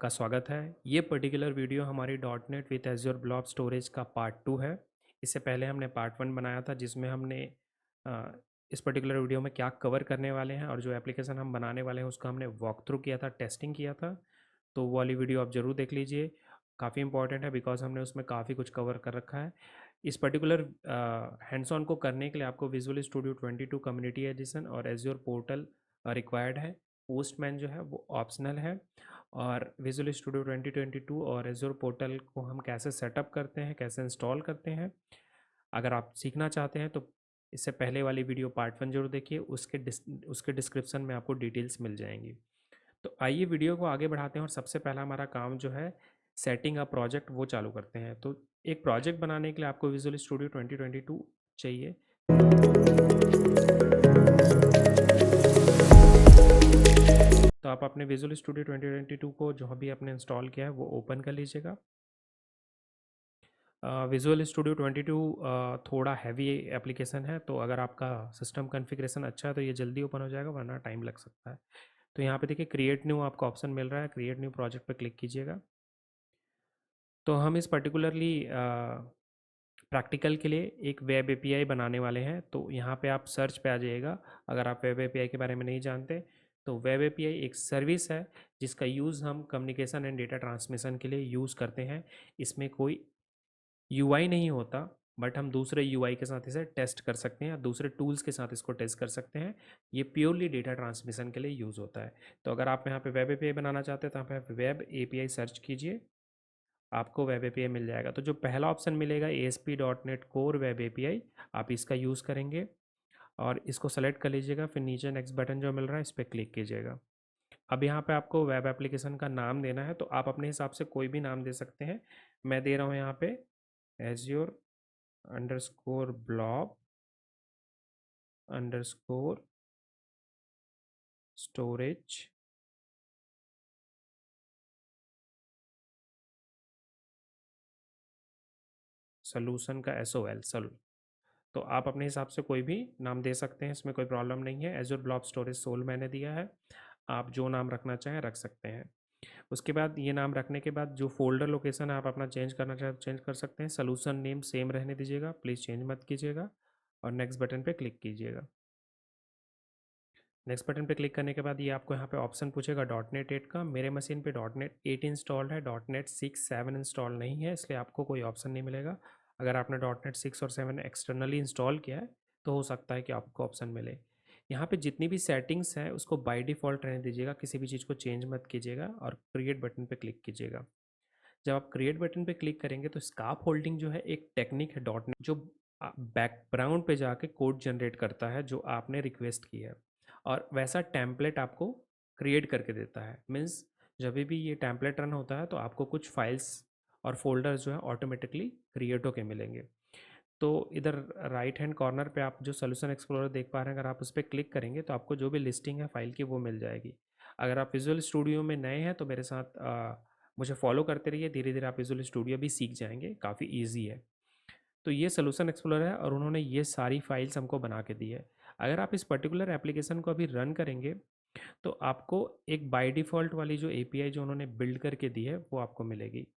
आपका स्वागत है। ये पर्टिकुलर वीडियो हमारी dot net with azure blob storage का पार्ट 2 है। इससे पहले हमने पार्ट 1 बनाया था जिसमें हमने अ, इस पर्टिकुलर वीडियो में क्या कवर करने वाले हैं और जो एप्लीकेशन हम बनाने वाले हैं उसका हमने वॉक थ्रू किया था, टेस्टिंग किया था। तो वो वाली वीडियो आप ज़रूर देख लीजिए। काफ़ी इंपॉर्टेंट है बिकॉज हमने उसमें काफ़ी कुछ कवर कर रखा है। इस पर्टिकुलर हैंड्स ऑन को करने के लिए आपको विजुअल स्टूडियो 22 कम्युनिटी एडिशन और एज्योर पोर्टल रिक्वायर्ड है। पोस्टमैन जो है वो ऑप्शनल है। और विजुअल स्टूडियो 2022 और एज़ोर पोर्टल को हम कैसे सेटअप करते हैं, कैसे इंस्टॉल करते हैं, अगर आप सीखना चाहते हैं तो इससे पहले वाली वीडियो पार्ट 1 जरूर देखिए। उसके डिस्क्रिप्शन में आपको डिटेल्स मिल जाएंगी। तो आइए वीडियो को आगे बढ़ाते हैं और सबसे पहला हमारा काम जो है सेटिंग अ प्रोजेक्ट वो चालू करते हैं। तो एक प्रोजेक्ट बनाने के लिए आपको विजुअल स्टूडियो 2022 चाहिए। तो आप अपने विजुअल स्टूडियो 2022 को जो भी आपने इंस्टॉल किया है वो ओपन कर लीजिएगा। विजुअल स्टूडियो 22 थोड़ा हैवी एप्लीकेशन है, तो अगर आपका सिस्टम कॉन्फ़िगरेशन अच्छा है तो ये जल्दी ओपन हो जाएगा, वरना टाइम लग सकता है। तो यहाँ पे देखिए क्रिएट न्यू आपका ऑप्शन मिल रहा है, क्रिएट न्यू प्रोजेक्ट पे क्लिक कीजिएगा। तो हम इस पर्टिकुलरली प्रैक्टिकल के लिए एक वेब एपीआई बनाने वाले हैं। तो यहाँ पे आप सर्च पे आ जाइएगा। अगर आप वेब एपीआई के बारे में नहीं जानते तो वेब एपीआई एक सर्विस है जिसका यूज़ हम कम्युनिकेशन एंड डेटा ट्रांसमिशन के लिए यूज़ करते हैं। इसमें कोई यूआई नहीं होता, बट हम दूसरे यूआई के साथ इसे टेस्ट कर सकते हैं या दूसरे टूल्स के साथ इसको टेस्ट कर सकते हैं। ये प्योरली डेटा ट्रांसमिशन के लिए यूज़ होता है। तो अगर आप यहाँ पे वेब एपीआई बनाना चाहते हैं तो यहाँ पे वेब एपीआई सर्च कीजिए, आपको वेब एपीआई मिल जाएगा। तो जो पहला ऑप्शन मिलेगा ASP.NET कोर वेब एपीआई, आप इसका यूज़ करेंगे और इसको सेलेक्ट कर लीजिएगा। फिर नीचे नेक्स्ट बटन जो मिल रहा है इस पर क्लिक कीजिएगा। अब यहाँ पे आपको वेब एप्लीकेशन का नाम देना है, तो आप अपने हिसाब से कोई भी नाम दे सकते हैं। मैं दे रहा हूँ यहाँ पे azure underscore blob underscore storage solution का SOL सोल। तो आप अपने हिसाब से कोई भी नाम दे सकते हैं, इसमें कोई प्रॉब्लम नहीं है। एज्योर ब्लॉब स्टोरेज सोल मैंने दिया है, आप जो नाम रखना चाहें रख सकते हैं। उसके बाद ये नाम रखने के बाद जो फोल्डर लोकेशन है आप अपना चेंज करना चाहें चेंज कर सकते हैं। सोल्यूशन नेम सेम रहने दीजिएगा, प्लीज़ चेंज मत कीजिएगा। और नेक्स्ट बटन पे क्लिक कीजिएगा। नेक्स्ट बटन पे क्लिक करने के बाद ये आपको यहाँ पे ऑप्शन पूछेगा डॉट नेट 8 का। मेरे मशीन पे डॉट नेट 8 इंस्टॉल्ड है, डॉट नेट 6 7 इंस्टॉल नहीं है, इसलिए आपको कोई ऑप्शन नहीं मिलेगा। अगर आपने डॉट नेट 6 और 7 एक्सटर्नली इंस्टॉल किया है तो हो सकता है कि आपको ऑप्शन मिले। यहाँ पे जितनी भी सेटिंग्स हैं उसको बाय डिफ़ॉल्ट रहने दीजिएगा, किसी भी चीज़ को चेंज मत कीजिएगा और क्रिएट बटन पे क्लिक कीजिएगा। जब आप क्रिएट बटन पे क्लिक करेंगे तो स्कार्प होल्डिंग जो है एक टेक्निक है डॉट नेट जो बैकग्राउंड पे जाके कोड जनरेट करता है जो आपने रिक्वेस्ट की है, और वैसा टेम्पलेट आपको क्रिएट करके देता है। मीन्स जब भी ये टेम्पलेट रन होता है तो आपको कुछ फाइल्स और फोल्डर्स जो है ऑटोमेटिकली क्रिएट होके मिलेंगे। तो इधर राइट हैंड कॉर्नर पे आप जो सोल्यूशन एक्सप्लोरर देख पा रहे हैं, अगर आप उस पर क्लिक करेंगे तो आपको जो भी लिस्टिंग है फाइल की वो मिल जाएगी। अगर आप विजुअल स्टूडियो में नए हैं तो मेरे साथ मुझे फॉलो करते रहिए, धीरे धीरे आप विजुअल स्टूडियो भी सीख जाएंगे, काफ़ी ईजी है। तो ये सोल्यूशन एक्सप्लोरर है और उन्होंने ये सारी फाइल्स हमको बना के दी है। अगर आप इस पर्टिकुलर एप्लीकेशन को अभी रन करेंगे तो आपको एक बाय डिफ़ॉल्ट वाली जो एपीआई जो उन्होंने बिल्ड करके दी है वो आपको मिलेगी।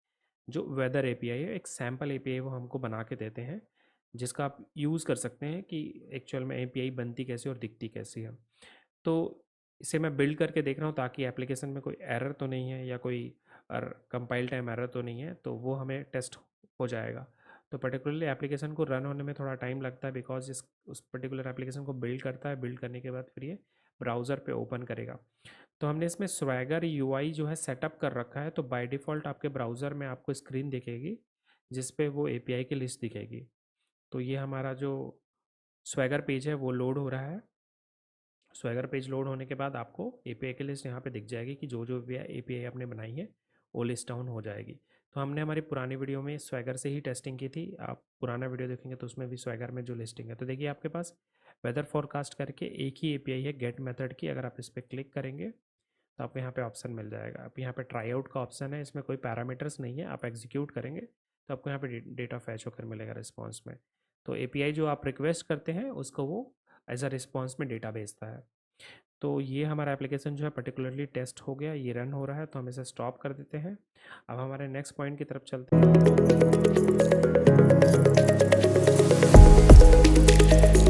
जो वेदर एपीआई है, एक सैम्पल एपीआई वो हमको बना के देते हैं, जिसका आप यूज़ कर सकते हैं कि एक्चुअल में एपीआई बनती कैसी और दिखती कैसी है। तो इसे मैं बिल्ड करके देख रहा हूँ ताकि एप्लीकेशन में कोई एरर तो नहीं है या कोई कंपाइल टाइम एरर तो नहीं है, तो वो हमें टेस्ट हो जाएगा। तो पर्टिकुलरली एप्लीकेशन को रन होने में थोड़ा टाइम लगता है बिकॉज इस उस पर्टिकुलर एप्लीकेशन को बिल्ड करता है, बिल्ड करने के बाद फिर ये ब्राउज़र पे ओपन करेगा। तो हमने इसमें स्वैगर यूआई जो है सेटअप कर रखा है, तो बाय डिफ़ॉल्ट आपके ब्राउज़र में आपको स्क्रीन दिखेगी जिस पे वो एपीआई की लिस्ट दिखेगी। तो ये हमारा जो स्वैगर पेज है वो लोड हो रहा है। स्वैगर पेज लोड होने के बाद आपको एपीआई की लिस्ट यहाँ पे दिख जाएगी कि जो जो भी एपीआई आपने बनाई है वो लिस्ट डाउन हो जाएगी। तो हमने हमारी पुरानी वीडियो में स्वैगर से ही टेस्टिंग की थी, आप पुराना वीडियो देखेंगे तो उसमें भी स्वैगर में जो लिस्टिंग है। तो देखिए आपके पास वेदर फोरकास्ट करके एक ही एपीआई है गेट मेथड की। अगर आप इस पर क्लिक करेंगे तो आपको यहाँ पे ऑप्शन मिल जाएगा। आप यहाँ पे ट्राई आउट का ऑप्शन है, इसमें कोई पैरामीटर्स नहीं है, आप एग्जीक्यूट करेंगे तो आपको यहाँ पे डेटा फैच होकर मिलेगा रिस्पॉन्स में। तो एपीआई जो आप रिक्वेस्ट करते हैं उसको वो एज अ रिस्पॉन्स में डेटा भेजता है। तो ये हमारा एप्लीकेशन जो है पर्टिकुलरली टेस्ट हो गया, ये रन हो रहा है, तो हम इसे स्टॉप कर देते हैं। अब हमारे नेक्स्ट पॉइंट की तरफ चलते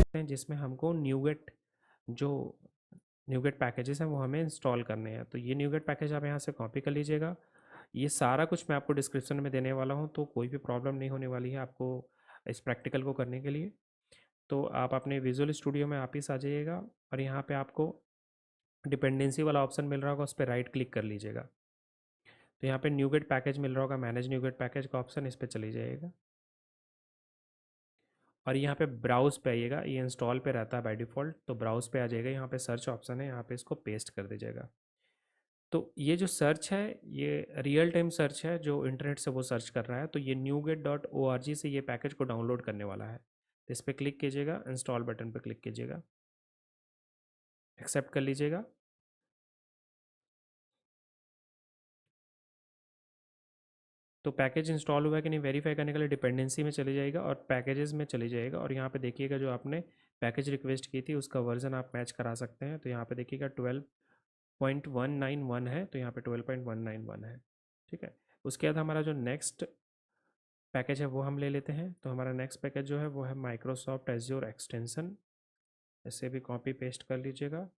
हैं, जिसमें हमको न्यूगेट जो न्यूगेट पैकेजेस हैं वो हमें इंस्टॉल करने हैं। तो ये न्यूगेट पैकेज आप यहाँ से कॉपी कर लीजिएगा। ये सारा कुछ मैं आपको डिस्क्रिप्शन में देने वाला हूँ, तो कोई भी प्रॉब्लम नहीं होने वाली है आपको इस प्रैक्टिकल को करने के लिए। तो आप अपने विजुअल स्टूडियो में वापिस आ जाइएगा और यहाँ पे आपको डिपेंडेंसी वाला ऑप्शन मिल रहा होगा, उस पर राइट क्लिक कर लीजिएगा। तो यहाँ पे न्यूगेट पैकेज मिल रहा होगा, मैनेज न्यूगेट पैकेज का ऑप्शन, इस पर चली जाइएगा और यहाँ पे ब्राउज पे आइएगा। ये इंस्टॉल पे रहता है बाय डिफ़ॉल्ट, तो ब्राउज पे आ जाएगा। यहाँ पे सर्च ऑप्शन है, यहाँ पे इसको पेस्ट कर दीजिएगा। तो ये जो सर्च है ये रियल टाइम सर्च है, जो इंटरनेट से वो सर्च कर रहा है। तो ये NuGet.org से ये पैकेज को डाउनलोड करने वाला है। तो इस पर क्लिक कीजिएगा, इंस्टॉल बटन पर क्लिक कीजिएगा, एक्सेप्ट कर लीजिएगा। तो पैकेज इंस्टॉल हुआ है कि नहीं वेरीफाई करने के लिए डिपेंडेंसी में चले जाएगा और पैकेजेस में चले जाएगा और यहाँ पे देखिएगा जो आपने पैकेज रिक्वेस्ट की थी उसका वर्जन आप मैच करा सकते हैं। तो यहाँ पे देखिएगा 12.191 है, तो यहाँ पे 12.191 है। ठीक है, उसके बाद हमारा जो नेक्स्ट पैकेज है वो हम ले लेते हैं। तो हमारा नेक्स्ट पैकेज जो है वो है माइक्रोसॉफ्ट एज्योर एक्सटेंसन। इसे भी कॉपी पेस्ट कर लीजिएगा।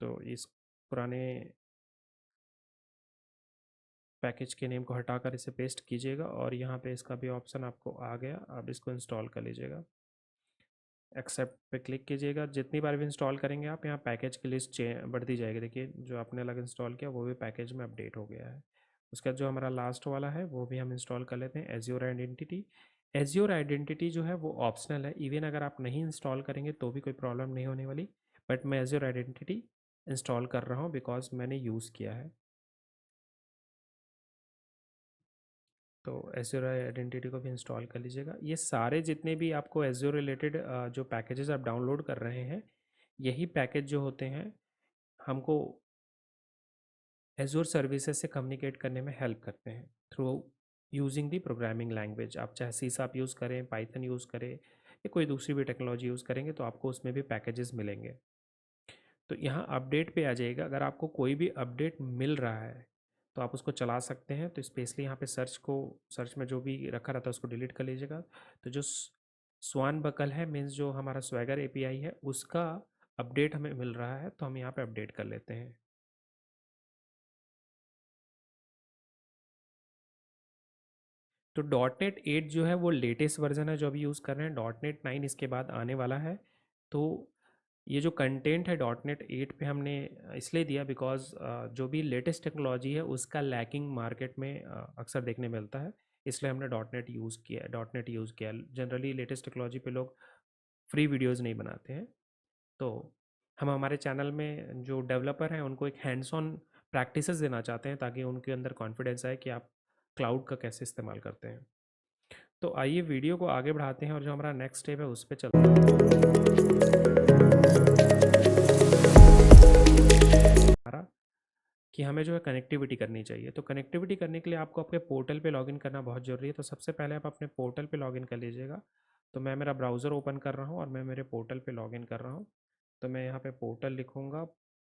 तो इस पुराने पैकेज के नेम को हटाकर इसे पेस्ट कीजिएगा और यहाँ पे इसका भी ऑप्शन आपको आ गया। अब इसको इंस्टॉल कर लीजिएगा, एक्सेप्ट पे क्लिक कीजिएगा। जितनी बार भी इंस्टॉल करेंगे आप, यहाँ पैकेज की लिस्ट बढ़ती जाएगी। देखिए जो आपने अलग इंस्टॉल किया वो भी पैकेज में अपडेट हो गया है। उसका जो हमारा लास्ट वाला है वो भी हम इंस्टॉल कर लेते हैं, एज्योर आइडेंटिटी। एज्योर आइडेंटिटी जो है वो ऑप्शनल है, इवन अगर आप नहीं इंस्टॉल करेंगे तो भी कोई प्रॉब्लम नहीं होने वाली। बट मैं एज्योर आइडेंटिटी इंस्टॉल कर रहा हूँ बिकॉज मैंने यूज़ किया है। तो एज्योर आइडेंटिटी को भी इंस्टॉल कर लीजिएगा। ये सारे जितने भी आपको एज्योर रिलेटेड जो पैकेजेस आप डाउनलोड कर रहे हैं, यही पैकेज जो होते हैं हमको एज्योर सर्विसेज से कम्युनिकेट करने में हेल्प करते हैं through using the programming language. आप चाहे सी शार्प यूज़ करें, पाइथन यूज़ करें या कोई दूसरी भी टेक्नोलॉजी यूज़ करेंगे तो आपको उसमें भी पैकेजेस मिलेंगे। तो यहाँ अपडेट पे आ जाइएगा। अगर आपको कोई भी अपडेट मिल रहा है तो आप उसको चला सकते हैं। तो स्पेशली यहाँ पे सर्च में जो भी रखा रहता है उसको डिलीट कर लीजिएगा। तो जो स्वान बकल है, मीन्स जो हमारा स्वैगर एपीआई है, उसका अपडेट हमें मिल रहा है, तो हम यहाँ पे अपडेट कर लेते हैं। तो .NET 8 जो है वो लेटेस्ट वर्जन है जो अभी यूज़ कर रहे हैं। .NET 9 इसके बाद आने वाला है। तो ये जो कंटेंट है .NET 8 पे हमने इसलिए दिया बिकॉज जो भी लेटेस्ट टेक्नोलॉजी है उसका लैकिंग मार्केट में अक्सर देखने मिलता है, इसलिए हमने .NET यूज़ किया। जनरली लेटेस्ट टेक्नोलॉजी पे लोग फ्री वीडियोज़ नहीं बनाते हैं। तो हम हमारे चैनल में जो डेवलपर हैं उनको एक हैंड्स ऑन प्रैक्टिसेस देना चाहते हैं ताकि उनके अंदर कॉन्फिडेंस आए कि आप क्लाउड का कैसे इस्तेमाल करते हैं। तो आइए वीडियो को आगे बढ़ाते हैं और जो हमारा नेक्स्ट स्टेप है उस पर चलते हैं। हमारा कि हमें जो है कनेक्टिविटी करनी चाहिए। तो कनेक्टिविटी करने के लिए आपको आपके पोर्टल पे लॉगिन करना बहुत ज़रूरी है। तो सबसे पहले आप अपने पोर्टल पे लॉगिन कर लीजिएगा। तो मैं मेरा ब्राउज़र ओपन कर रहा हूँ और मैं मेरे पोर्टल पे लॉगिन कर रहा हूँ। तो मैं यहाँ पे पोर्टल लिखूँगा।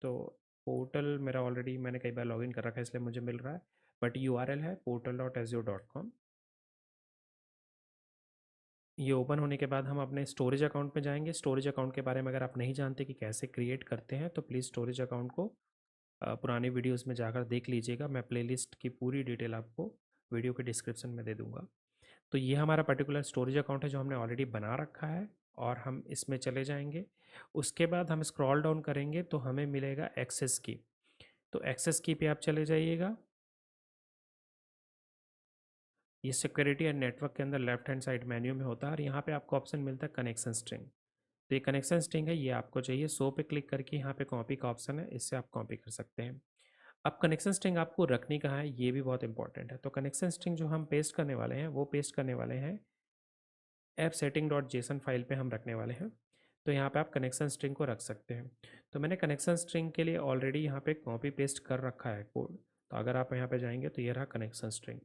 तो पोर्टल मेरा ऑलरेडी मैंने कई बार लॉगिन कर रखा है इसलिए मुझे मिल रहा है, बट URL है portal.azure.com। ये ओपन होने के बाद हम अपने स्टोरेज अकाउंट में जाएंगे। स्टोरेज अकाउंट के बारे में अगर आप नहीं जानते कि कैसे क्रिएट करते हैं तो प्लीज़ स्टोरेज अकाउंट को पुरानी वीडियोस में जाकर देख लीजिएगा। मैं प्लेलिस्ट की पूरी डिटेल आपको वीडियो के डिस्क्रिप्शन में दे दूंगा। तो ये हमारा पर्टिकुलर स्टोरेज अकाउंट है जो हमने ऑलरेडी बना रखा है और हम इसमें चले जाएंगे। उसके बाद हम स्क्रॉल डाउन करेंगे तो हमें मिलेगा एक्सेस की। तो एक्सेस की पे आप चले जाइएगा। ये सिक्योरिटी एंड नेटवर्क के अंदर लेफ्ट हैंड साइड मेन्यू में होता है और यहाँ पे आपको ऑप्शन मिलता है कनेक्शन स्ट्रिंग। तो ये कनेक्शन स्ट्रिंग है, ये आपको चाहिए। सो पे क्लिक करके यहाँ पे कॉपी का ऑप्शन है, इससे आप कॉपी कर सकते हैं। अब कनेक्शन स्ट्रिंग आपको रखनी कहाँ है ये भी बहुत इंपॉर्टेंट है। तो कनेक्शन स्ट्रिंग जो हम पेस्ट करने वाले हैं वो पेस्ट करने वाले हैं app setting dot JSON file पे हम रखने वाले हैं। तो यहाँ पे आप कनेक्शन स्ट्रिंग को रख सकते हैं। तो मैंने कनेक्शन स्ट्रिंग के लिए ऑलरेडी यहाँ पे कॉपी पेस्ट कर रखा है कोड। तो अगर आप यहाँ पे जाएंगे तो ये रहा कनेक्शन स्ट्रिंग।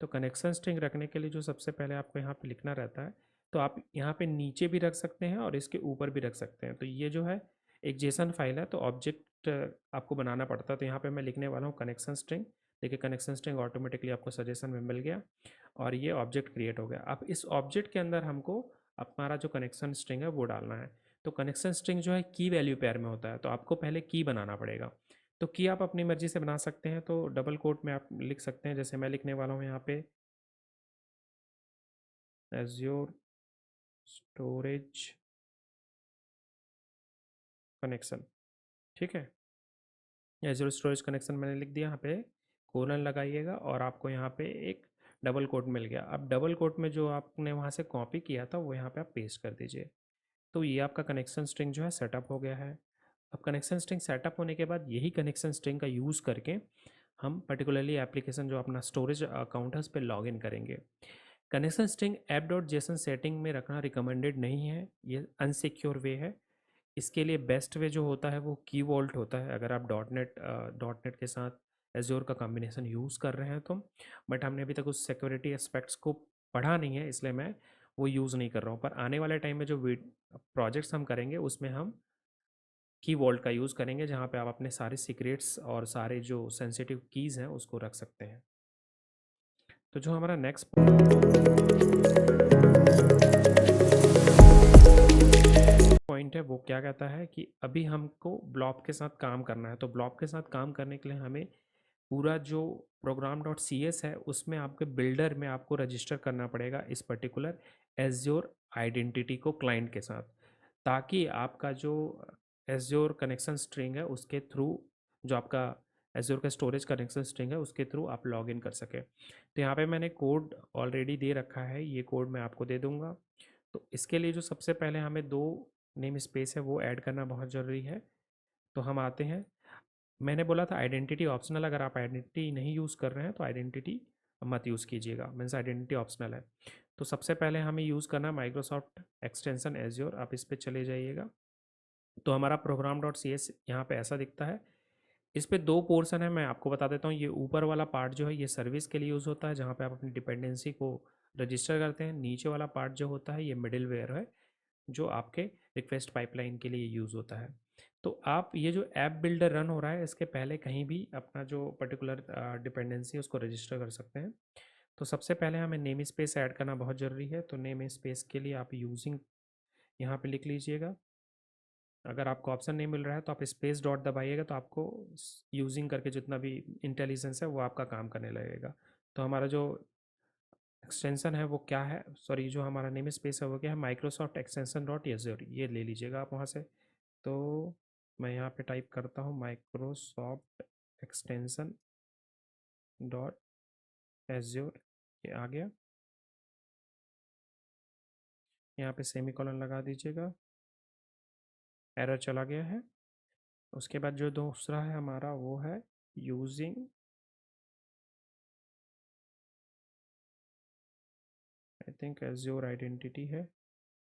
तो कनेक्शन स्ट्रिंग रखने के लिए जो सबसे पहले आपको यहाँ पे लिखना रहता है, तो आप यहाँ पे नीचे भी रख सकते हैं और इसके ऊपर भी रख सकते हैं। तो ये जो है एक जेसन फाइल है, तो ऑब्जेक्ट आपको बनाना पड़ता है। तो यहाँ पे मैं लिखने वाला हूँ कनेक्शन स्ट्रिंग। देखिए कनेक्शन स्ट्रिंग ऑटोमेटिकली आपको सजेशन में मिल गया और ये ऑब्जेक्ट क्रिएट हो गया। अब इस ऑब्जेक्ट के अंदर हमको हमारा जो कनेक्शन स्ट्रिंग है वो डालना है। तो कनेक्शन स्ट्रिंग जो है की वैल्यू पेयर में होता है, तो आपको पहले की बनाना पड़ेगा। तो की आप अपनी मर्जी से बना सकते हैं, तो डबल कोट में आप लिख सकते हैं, जैसे मैं लिखने वाला हूँ यहाँ पे एज्योर स्टोरेज कनेक्शन। ठीक है, एज्योर स्टोरेज कनेक्शन मैंने लिख दिया, यहाँ पे कोलन लगाइएगा और आपको यहाँ पे एक डबल कोट मिल गया। अब डबल कोट में जो आपने वहाँ से कॉपी किया था वो यहाँ पे आप पेस्ट कर दीजिए। तो ये आपका कनेक्शन स्ट्रिंग जो है सेटअप हो गया है। अब कनेक्शन स्ट्रिंग सेटअप होने के बाद यही कनेक्शन स्ट्रिंग का यूज़ करके हम पर्टिकुलरली एप्लीकेशन जो अपना स्टोरेज अकाउंट है उस पर लॉग इन करेंगे। Connection string app dot JSON setting में रखना रिकमेंडेड नहीं है, ये अनसिक्योर वे है। इसके लिए बेस्ट वे जो होता है वो की वॉल्ट होता है, अगर आप डॉट नेट के साथ एज्योर का कॉम्बिनेशन यूज़ कर रहे हैं तो। बट हमने अभी तक उस सिक्योरिटी एस्पेक्ट्स को पढ़ा नहीं है, इसलिए मैं वो यूज़ नहीं कर रहा हूँ। पर आने वाले टाइम में जो प्रोजेक्ट्स हम करेंगे उसमें हम की वॉल्ट का यूज़ करेंगे, जहाँ पे आप अपने सारे सीक्रेट्स और सारे जो सेंसिटिव कीज़ हैं उसको रख सकते हैं। तो जो हमारा नेक्स्ट पॉइंट है वो क्या कहता है कि अभी हमको ब्लॉब के साथ काम करना है। तो ब्लॉब के साथ काम करने के लिए हमें पूरा जो प्रोग्राम डॉट सी एस है उसमें आपके बिल्डर में आपको रजिस्टर करना पड़ेगा इस पर्टिकुलर एज्योर आइडेंटिटी को क्लाइंट के साथ, ताकि आपका जो एज्योर कनेक्शन स्ट्रिंग है उसके थ्रू, जो आपका एज्योर का स्टोरेज कनेक्शन स्ट्रिंग है उसके थ्रू आप लॉग इन कर सके। तो यहाँ पे मैंने कोड ऑलरेडी दे रखा है, ये कोड मैं आपको दे दूंगा। तो इसके लिए जो सबसे पहले हमें दो नेम स्पेस है वो ऐड करना बहुत ज़रूरी है। तो हम आते हैं, मैंने बोला था आइडेंटिटी ऑप्शनल, अगर आप आइडेंटिटी नहीं यूज़ कर रहे हैं तो आइडेंटिटी मत यूज़ कीजिएगा, मीन्स आइडेंटिटी ऑप्शनल है। तो सबसे पहले हमें यूज़ करना है माइक्रोसॉफ्ट एक्सटेंशन एज्योर, आप इस पर चले जाइएगा। तो हमारा प्रोग्राम डॉट सी एस यहाँ पर ऐसा दिखता है। इस पे दो पोर्शन है, मैं आपको बता देता हूँ। ये ऊपर वाला पार्ट जो है ये सर्विस के लिए यूज़ होता है, जहाँ पे आप अपनी डिपेंडेंसी को रजिस्टर करते हैं। नीचे वाला पार्ट जो होता है ये मिडिल वेयर है, जो आपके रिक्वेस्ट पाइपलाइन के लिए यूज़ होता है। तो आप ये जो ऐप बिल्डर रन हो रहा है इसके पहले कहीं भी अपना जो पर्टिकुलर डिपेंडेंसी है उसको रजिस्टर कर सकते हैं। तो सबसे पहले हमें नेम स्पेस ऐड करना बहुत ज़रूरी है। तो नेम स्पेस के लिए आप यूजिंग यहाँ पे लिख लीजिएगा। अगर आपको ऑप्शन नहीं मिल रहा है तो आप स्पेस डॉट दबाइएगा, तो आपको यूजिंग करके जितना भी इंटेलिजेंस है वो आपका काम करने लगेगा। तो हमारा जो एक्सटेंशन है वो क्या है, सॉरी, जो हमारा नेम स्पेस है वो क्या है, माइक्रोसॉफ्ट एक्सटेंशन डॉट एज्योर, ये ले लीजिएगा आप वहाँ से। तो मैं यहाँ पे टाइप करता हूँ माइक्रोसॉफ्ट एक्सटेंशन डॉट एज्योर, ये आ गया। यहाँ पे सेमीकोलन लगा दीजिएगा, एरर चला गया है। उसके बाद जो दूसरा है हमारा वो है using, I think azure identity है,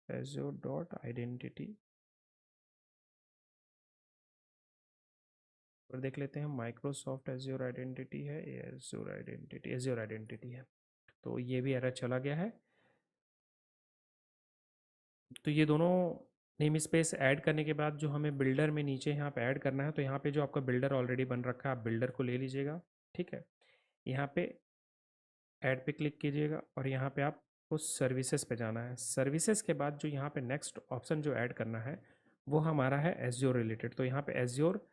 एज्योर डॉट आइडेंटिटी, और देख लेते हैं माइक्रोसॉफ्ट एज्योर आइडेंटिटी है, एज्योर आइडेंटिटी है। तो ये भी एरर चला गया है। तो ये दोनों नेम स्पेस ऐड करने के बाद जो हमें बिल्डर में नीचे यहाँ पे ऐड करना है, तो यहाँ पे जो आपका बिल्डर ऑलरेडी बन रखा है आप बिल्डर को ले लीजिएगा। ठीक है, यहाँ पे ऐड पे क्लिक कीजिएगा और यहाँ पे आपको सर्विसेज पे जाना है। सर्विसेज के बाद जो यहाँ पे नेक्स्ट ऑप्शन जो ऐड करना है वो हमारा है एज्योर रिलेटेड। तो यहाँ पे एज्योर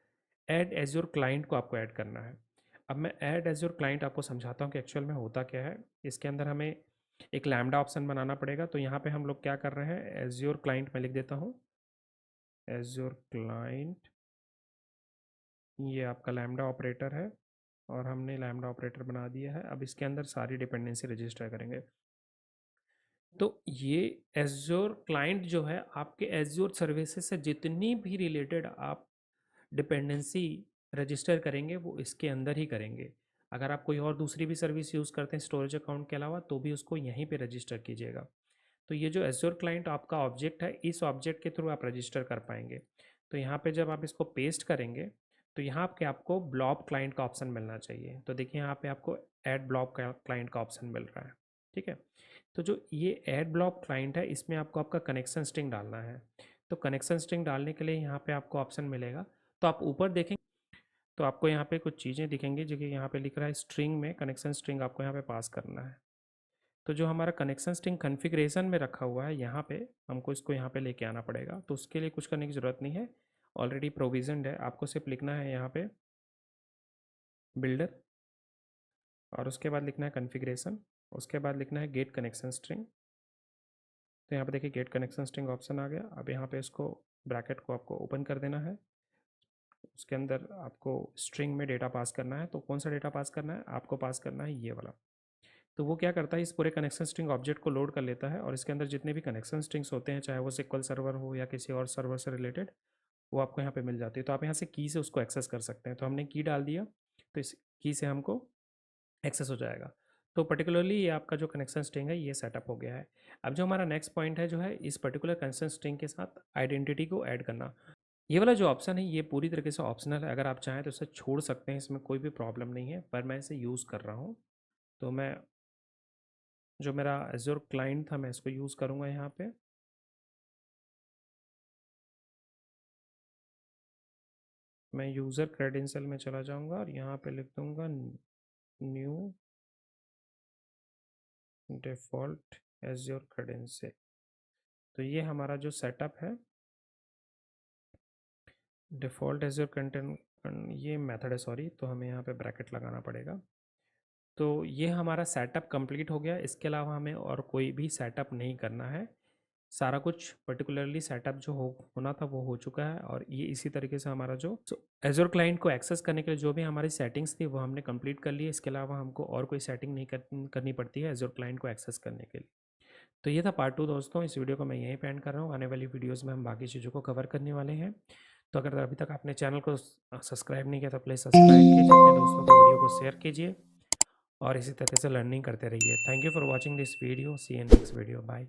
ऐड एज्योर क्लाइंट को आपको ऐड करना है। अब मैं ऐड एज्योर क्लाइंट आपको समझाता हूँ कि एक्चुअल में होता क्या है। इसके अंदर हमें एक लैम्डा ऑप्शन बनाना पड़ेगा। तो यहाँ पे हम लोग क्या कर रहे हैं, एज्योर क्लाइंट में लिख देता हूँ, एज्योर क्लाइंट, ये आपका लैम्डा ऑपरेटर है और हमने लैम्डा ऑपरेटर बना दिया है। अब इसके अंदर सारी डिपेंडेंसी रजिस्टर करेंगे। तो ये एज्योर क्लाइंट जो है आपके एज्योर सर्विसेज से जितनी भी रिलेटेड आप डिपेंडेंसी रजिस्टर करेंगे वो इसके अंदर ही करेंगे। अगर आप कोई और दूसरी भी सर्विस यूज़ करते हैं स्टोरेज अकाउंट के अलावा तो भी उसको यहीं पे रजिस्टर कीजिएगा। तो ये जो एज्योर क्लाइंट आपका ऑब्जेक्ट है, इस ऑब्जेक्ट के थ्रू आप रजिस्टर कर पाएंगे। तो यहाँ पे जब आप इसको पेस्ट करेंगे तो यहाँ पे आपको ब्लॉब क्लाइंट का ऑप्शन मिलना चाहिए। तो देखिए यहाँ पे आपको ऐड ब्लॉब क्लाइंट का ऑप्शन मिल रहा है। ठीक है, तो जो ये ऐड ब्लॉब क्लाइंट है इसमें आपको आपका कनेक्शन स्ट्रिंग डालना है। तो कनेक्शन स्ट्रिंग डालने के लिए यहाँ पे आपको ऑप्शन मिलेगा। तो आप ऊपर देखेंगे तो आपको यहाँ पे कुछ चीज़ें दिखेंगी, जो कि यहाँ पे लिख रहा है स्ट्रिंग में कनेक्शन स्ट्रिंग आपको यहाँ पे पास करना है। तो जो हमारा कनेक्शन स्ट्रिंग कॉन्फ़िगरेशन में रखा हुआ है यहाँ पे, हमको इसको यहाँ पे लेके आना पड़ेगा। तो उसके लिए कुछ करने की ज़रूरत नहीं है, ऑलरेडी प्रोविजनड है। आपको सिर्फ लिखना है यहाँ पे बिल्डर, और उसके बाद लिखना है कॉन्फ़िगरेशन, उसके बाद लिखना है गेट कनेक्शन स्ट्रिंग। तो यहाँ पे देखिए गेट कनेक्शन स्ट्रिंग ऑप्शन आ गया। अब यहाँ पे इसको ब्रैकेट को आपको ओपन कर देना है। उसके अंदर आपको स्ट्रिंग में डेटा पास करना है। तो कौन सा डेटा पास करना है? आपको पास करना है ये वाला। तो वो क्या करता है, इस पूरे कनेक्शन स्ट्रिंग ऑब्जेक्ट को लोड कर लेता है और इसके अंदर जितने भी कनेक्शन स्ट्रिंग्स होते हैं, चाहे वो SQL सर्वर हो या किसी और सर्वर से रिलेटेड, वो आपको यहाँ पे मिल जाती है। तो आप यहाँ से की से उसको एक्सेस कर सकते हैं। तो हमने की डाल दिया, तो इस की से हमको एक्सेस हो जाएगा। तो पर्टिकुलरली ये आपका जो कनेक्शन स्ट्रिंग है ये सेटअप हो गया है। अब जो हमारा नेक्स्ट पॉइंट है जो है इस पर्टिकुलर कनेक्शन स्ट्रिंग के साथ आइडेंटिटी को ऐड करना। ये वाला जो ऑप्शन है ये पूरी तरीके से ऑप्शनल है, अगर आप चाहें तो इसे छोड़ सकते हैं, इसमें कोई भी प्रॉब्लम नहीं है, पर मैं इसे यूज़ कर रहा हूँ। तो मैं जो मेरा एज्योर क्लाइंट था मैं इसको यूज़ करूँगा यहाँ पे। मैं यूज़र क्रेडेंशियल में चला जाऊँगा और यहाँ पे लिख दूँगा न्यू डिफ़ॉल्ट एज्योर क्रेडेंशियल। तो ये हमारा जो सेटअप है डिफ़ॉल्ट एज्योर कंटेंट, ये मेथड है सॉरी, तो हमें यहाँ पे ब्रैकेट लगाना पड़ेगा। तो ये हमारा सेटअप कंप्लीट हो गया। इसके अलावा हमें और कोई भी सेटअप नहीं करना है, सारा कुछ पर्टिकुलरली सेटअप जो होना था वो हो चुका है। और ये इसी तरीके से हमारा जो एज़ोर क्लाइंट को एक्सेस करने के लिए जो भी हमारी सेटिंग्स थी वो हमने कंप्लीट कर ली। इसके अलावा हमको और कोई सेटिंग नहीं करनी पड़ती है एज़ोर क्लाइंट को एक्सेस करने के लिए। तो ये था पार्ट 2 दोस्तों। इस वीडियो को मैं यहीं पे एंड कर रहा हूँ। आने वाली वीडियोज़ में हम बाकी चीज़ों को कवर करने वाले हैं। तो अगर अभी तक आपने चैनल को सब्सक्राइब नहीं किया तो प्लीज़ सब्सक्राइब कीजिए, अपने दोस्तों को वीडियो को शेयर कीजिए और इसी तरह से लर्निंग करते रहिए। Thank you for watching this video, see you in next video, bye.